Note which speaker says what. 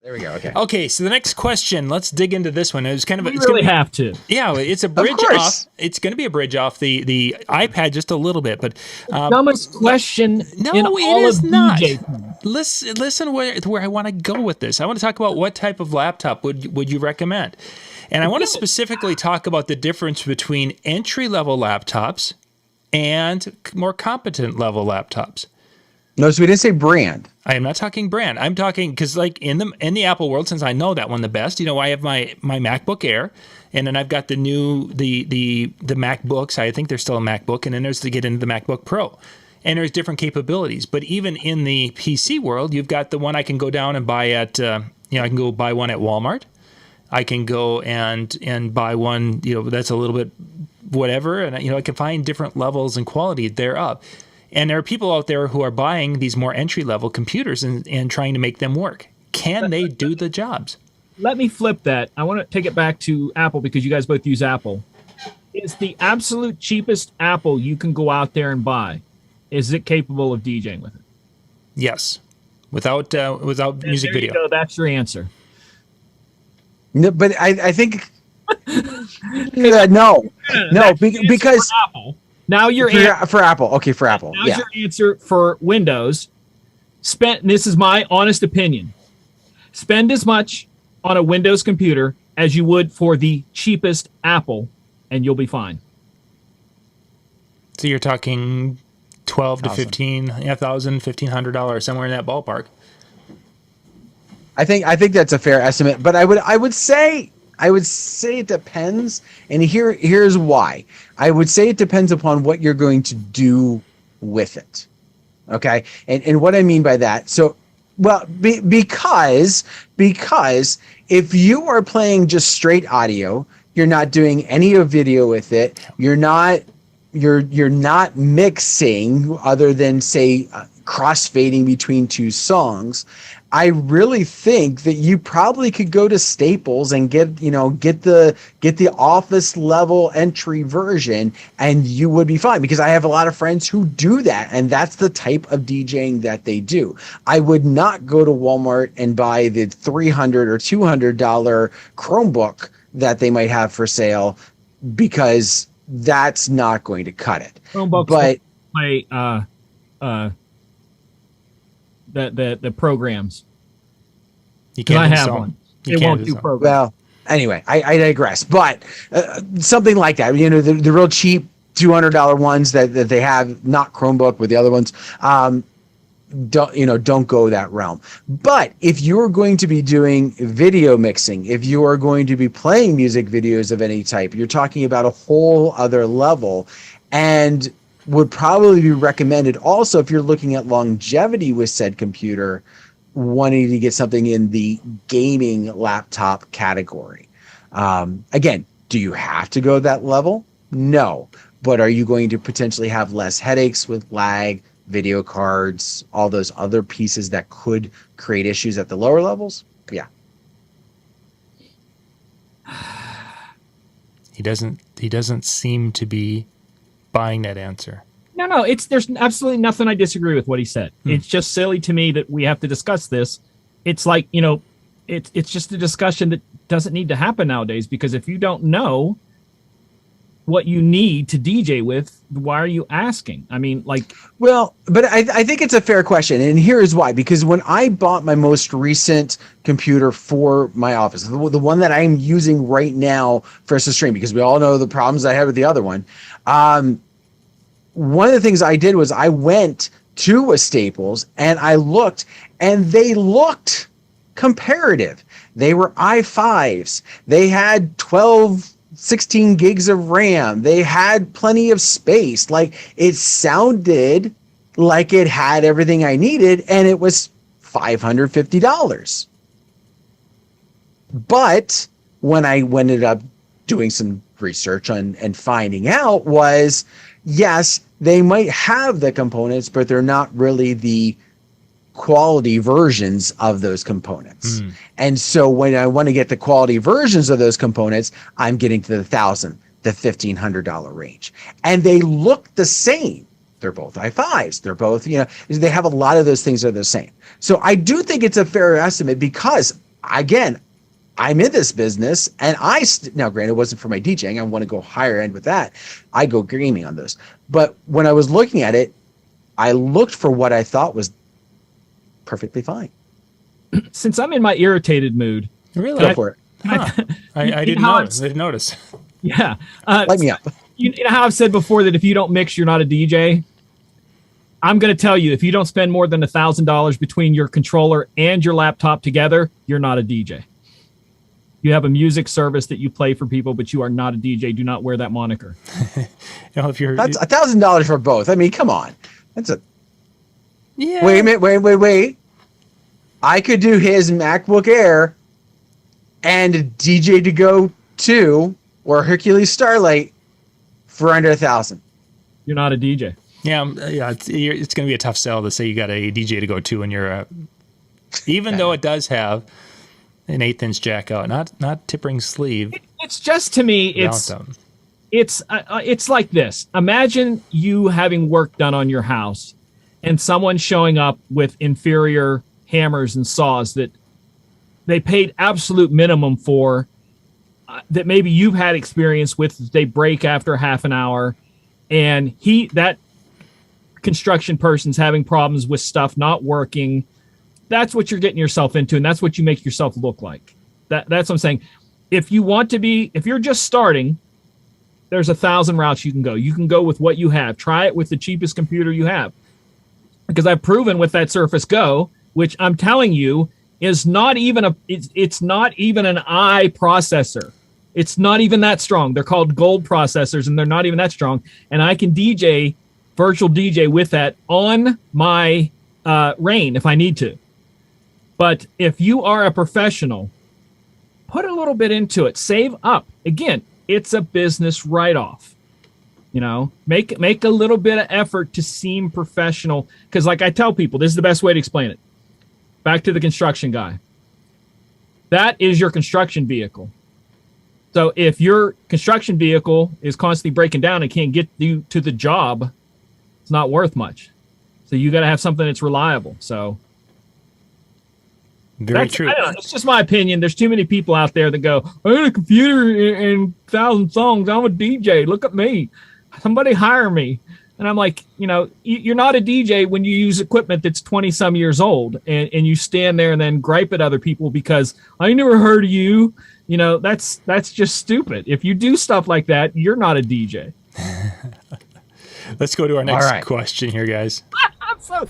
Speaker 1: There we go. Okay.
Speaker 2: Okay, so the next question, let's dig into this one. It was kind of
Speaker 3: we really have to.
Speaker 2: Yeah, it's a bridge off. It's going to be a bridge off the iPad just a little bit, but
Speaker 3: dumbest question in all of DJ.
Speaker 2: Listen where I want to go with this. I want to talk about what type of laptop would you recommend, and I want to specifically talk about the difference between entry level laptops and more competent level laptops.
Speaker 1: No, so we didn't say brand.
Speaker 2: I am not talking brand. I'm talking because, like in the Apple world, since I know that one the best, I have my MacBook Air, and then I've got the new the MacBooks. I think there's still a MacBook, and then there's to get into the MacBook Pro, and there's different capabilities. But even in the PC world, you've got the one I can go down and buy at I can go buy one at Walmart. I can go and buy one that's a little bit whatever, and I can find different levels and quality thereof. And there are people out there who are buying these more entry-level computers and trying to make them work. Can they do the jobs?
Speaker 3: Let me flip that. I want to take it back to Apple because you guys both use Apple. Is the absolute cheapest Apple you can go out there and buy, is it capable of DJing with it?
Speaker 2: Yes. Without music video.
Speaker 3: Go. That's your answer.
Speaker 1: No, but I think... no, because...
Speaker 3: Apple. Now your
Speaker 1: for Apple. Okay, for Apple.
Speaker 3: Now your answer for Windows. This is my honest opinion. Spend as much on a Windows computer as you would for the cheapest Apple, and you'll be fine.
Speaker 2: So you're talking $1,200 to $1,500, somewhere in that ballpark.
Speaker 1: I think that's a fair estimate, but I would say it depends, and here's why. I would say it depends upon what you're going to do with it. Okay? And what I mean by that, so because if you are playing just straight audio, you're not doing any of video with it, you're not mixing other than say crossfading between two songs, I really think that you probably could go to Staples and get the office level entry version, and you would be fine, because I have a lot of friends who do that, and that's the type of DJing that they do. I would not go to Walmart and buy the $300 or $200 Chromebook that they might have for sale, because that's not going to cut it.
Speaker 3: Chromebooks
Speaker 1: but
Speaker 3: play the programs.
Speaker 2: You can't.
Speaker 3: I have one. It won't do programs.
Speaker 1: Well, anyway, I digress. But something like that, the real cheap $200 ones that they have, not Chromebook, with the other ones, don't go that realm. But if you're going to be doing video mixing, if you are going to be playing music videos of any type, you're talking about a whole other level, and would probably be recommended also if you're looking at longevity with said computer, wanting to get something in the gaming laptop category. Again, do you have to go that level? No. But are you going to potentially have less headaches with lag, video cards, all those other pieces that could create issues at the lower levels? Yeah.
Speaker 2: He doesn't seem to be buying that answer.
Speaker 3: No, there's absolutely nothing I disagree with what he said. It's just silly to me that we have to discuss this. It's like, it's just a discussion that doesn't need to happen nowadays, because if you don't know what you need to DJ with, why are you asking? I mean, like...
Speaker 1: Well, but I think it's a fair question, and here is why. Because when I bought my most recent computer for my office, the one that I'm using right now for us to stream, because we all know the problems I had with the other one, one of the things I did was I went to a Staples and I looked, and they looked comparative. They were i5s. They had 16 gigs of RAM. They had plenty of space. Like, it sounded like it had everything I needed, and it was $550. But when I ended up doing some research on and finding out was, yes, they might have the components, but they're not really the quality versions of those components. And so when I want to get the quality versions of those components, I'm getting to the $1,000, the $1,500 range. And they look the same. They're both i5s. They're both, they have a lot of those things that are the same. So I do think it's a fair estimate, because again, I'm in this business, and now granted, it wasn't for my DJing. I want to go higher end with that. I go gaming on those. But when I was looking at it, I looked for what I thought was perfectly fine.
Speaker 3: Since I'm in my irritated mood,
Speaker 2: Really?
Speaker 1: Go for it.
Speaker 2: I didn't notice. I didn't notice.
Speaker 3: Yeah.
Speaker 1: Light me up.
Speaker 3: You know how I've said before that if you don't mix, you're not a DJ? I'm going to tell you, if you don't spend more than $1,000 between your controller and your laptop together, you're not a DJ. You have a music service that you play for people, but you are not a DJ. Do not wear that moniker.
Speaker 2: If you're,
Speaker 1: That's $1,000 for both. I mean, come on. That's a
Speaker 2: yeah.
Speaker 1: wait a minute. Wait. I could do his MacBook Air and a DJ to go 2 or Hercules Starlight for under $1,000.
Speaker 3: You're not a DJ.
Speaker 2: Yeah, it's going to be a tough sell to say you got a DJ to go to, and you're even though it does have an 1/8-inch jack out, not tippering sleeve.
Speaker 3: It's just, to me, it's like this. Imagine you having work done on your house, and someone showing up with inferior hammers and saws that they paid absolute minimum for, that maybe you've had experience with. They break after half an hour, and that construction person's having problems with stuff not working. That's what you're getting yourself into, and that's what you make yourself look like. That's what I'm saying. If you're just starting, there's 1,000 routes you can go. You can go with what you have. Try it with the cheapest computer you have. Because I've proven with that Surface Go, which I'm telling you is not even it's not even an i processor. It's not even that strong. They're called gold processors, and they're not even that strong. And I can virtual DJ with that on my Rain if I need to. But if you are a professional, put a little bit into it. Save up. Again, it's a business write-off. Make a little bit of effort to seem professional. Because like I tell people, this is the best way to explain it. Back to the construction guy. That is your construction vehicle. So if your construction vehicle is constantly breaking down and can't get you to the job, it's not worth much. So you got to have something that's reliable. So
Speaker 2: very true.
Speaker 3: I don't know, it's just my opinion. There's too many people out there that go, I got a computer and 1,000 songs. I'm a DJ. Look at me. Somebody hire me. And I'm like, you're not a DJ when you use equipment that's 20 some years old and you stand there and then gripe at other people because I never heard of you. That's just stupid. If you do stuff like that, you're not a DJ.
Speaker 2: Let's go to our next question here, guys.
Speaker 3: I'm so